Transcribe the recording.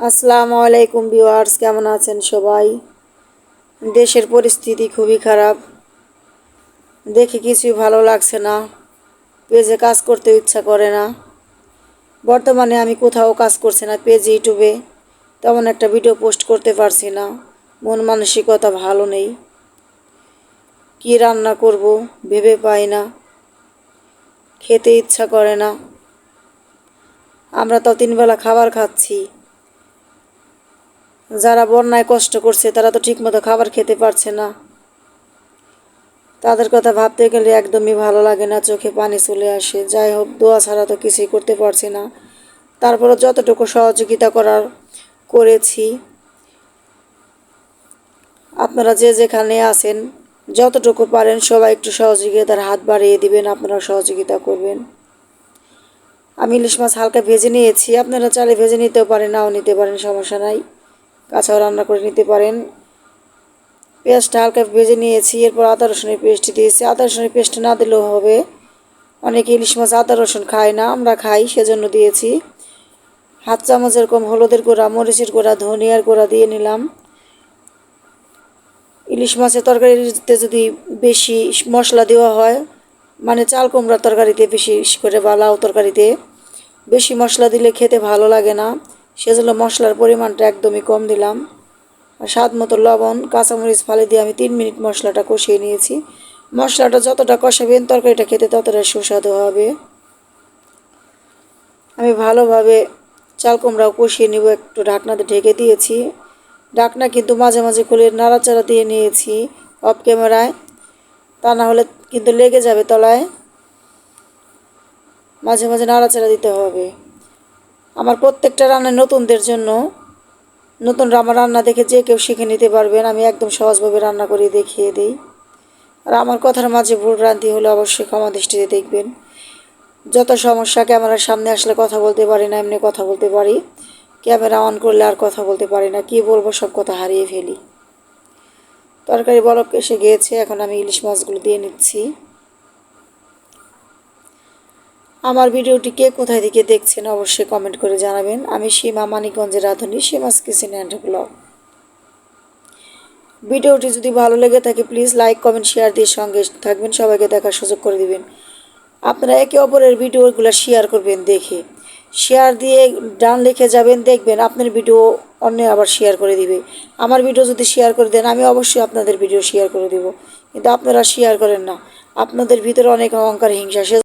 আসসালামু আলাইকুম ভিউয়ার্স, কেমন আছেন সবাই? দেশের পরিস্থিতি খুবই খারাপ, দেখে কিছুই ভালো লাগছে না। পেজে কাজ করতে ইচ্ছা করে না। বর্তমানে আমি কোথাও কাজ করছি না, পেজে ইউটিউবে তেমন একটা ভিডিও পোস্ট করতে পারছি না। মন মানসিকতা ভালো নেই, কি রান্না করব ভেবে পাই না, খেতে ইচ্ছা করে না। আমরা তো 3 বেলা খাবার খাচ্ছি, যারা বন্যায় কষ্ট করছে তারা তো ঠিকমতো খাবার খেতে পারছে না। তাদের কথা ভাবতে গেলে একদমই ভালো লাগে না, চোখে পানি চলে আসে। যাই হোক, দোয়া ছাড়া তো কিছুই করতে পারছি না। তারপরে যতটুকু সহযোগিতা করার করেছি। আপনারা যে যেখানে আছেন যতটুকু পারেন সবাই একটু সহযোগিতার হাত বাড়িয়ে দিবেন, আপনারা সহযোগিতা করবেন। আমি ইলিশ মাছ হালকা ভেজে নিয়েছি, আপনারা চালে ভেজে নিতেও পারেন, নাও নিতে পারেন, সমস্যা নাই। কাঁচাও রান্না করে নিতে পারেন। পেঁয়াজটা হালকা ভেজে নিয়েছি, এরপর আদা রসুনের পেস্ট দিয়েছি। আদা রসুনের পেস্ট না দিলেও হবে, অনেকে ইলিশ মাছ আদা রসুন খায় না, আমরা খাই সেজন্য দিয়েছি। হাফ চামচ এরকম হলুদের গুঁড়া, মরিচের গুঁড়া, ধনিয়ার গুঁড়া দিয়ে নিলাম। ইলিশ মাছের তরকারিতে যদি বেশি মশলা দেওয়া হয়, মানে চাল কুমড়ার তরকারিতে বেশি করে বা লাউ তরকারিতে বেশি মশলা দিলে খেতে ভালো লাগে না, সেজন্য মশলার পরিমাণটা একদমই কম দিলাম। আর স্বাদ মতো লবণ, কাঁচামরিচ ফালি দিয়ে আমি 3 মিনিট মশলাটা কষিয়ে নিয়েছি। মশলাটা যতটা কষাবেন তরকারিটা খেতে ততটা সুস্বাদু হবে। আমি ভালোভাবে চাল কুমড়াও কষিয়ে নিব, একটু ঢাকনাতে ঢেকে দিয়েছি। ঢাকনা কিন্তু মাঝে মাঝে খুলে নাড়াচাড়া দিয়ে নিয়েছি অফ ক্যামেরায়, তা না হলে কিন্তু লেগে যাবে তলায়। মাঝে মাঝে নাড়াচাড়া দিতে হবে। আমার প্রত্যেকটা রান্না নতুনদের জন্য, নতুন আমার রান্না দেখে যে কেউ শিখে নিতে পারবেন। আমি একদম সহজভাবে রান্না করে দেখিয়ে দিই। আর আমার কথার মাঝে ভুল ভ্রান্তি হলে অবশ্যই ক্ষমা দৃষ্টিতে দেখবেন। যত সমস্যা, ক্যামেরার সামনে আসলে কথা বলতে পারি না, এমনি কথা বলতে পারি, ক্যামেরা অন করলে আর কথা বলতে পারি না, কি বলবো সব কথা হারিয়ে ফেলি। তরকারি বলক এসে গিয়েছে, এখন আমি ইলিশ মাছগুলো দিয়ে নিচ্ছি। আমার ভিডিওটি কে কোথায় থেকে দেখছেন অবশ্যই কমেন্ট করে জানাবেন। আমি সীমা, মানিকগঞ্জের রাঁধুনি, সীমাস কিচেন অ্যান্ড ব্লগ। ভিডিওটি যদি ভালো লেগে থাকে প্লিজ লাইক, কমেন্ট, শেয়ার দিয়ে সঙ্গে থাকবেন, সবাইকে দেখার সুযোগ করে দিবেন। আপনারা একে অপরের ভিডিওগুলো শেয়ার করবেন, দেখে শেয়ার দিয়ে ডান লিখে যাবেন, দেখবেন আপনার ভিডিও অন্য আবার শেয়ার করে দিবে। আমার ভিডিও যদি শেয়ার করে দেন আমি অবশ্যই আপনাদের ভিডিও শেয়ার করে দেব, কিন্তু আপনারা শেয়ার করেন না। আপনাদের ভিতরে অনেক অহংকার, হিংসা।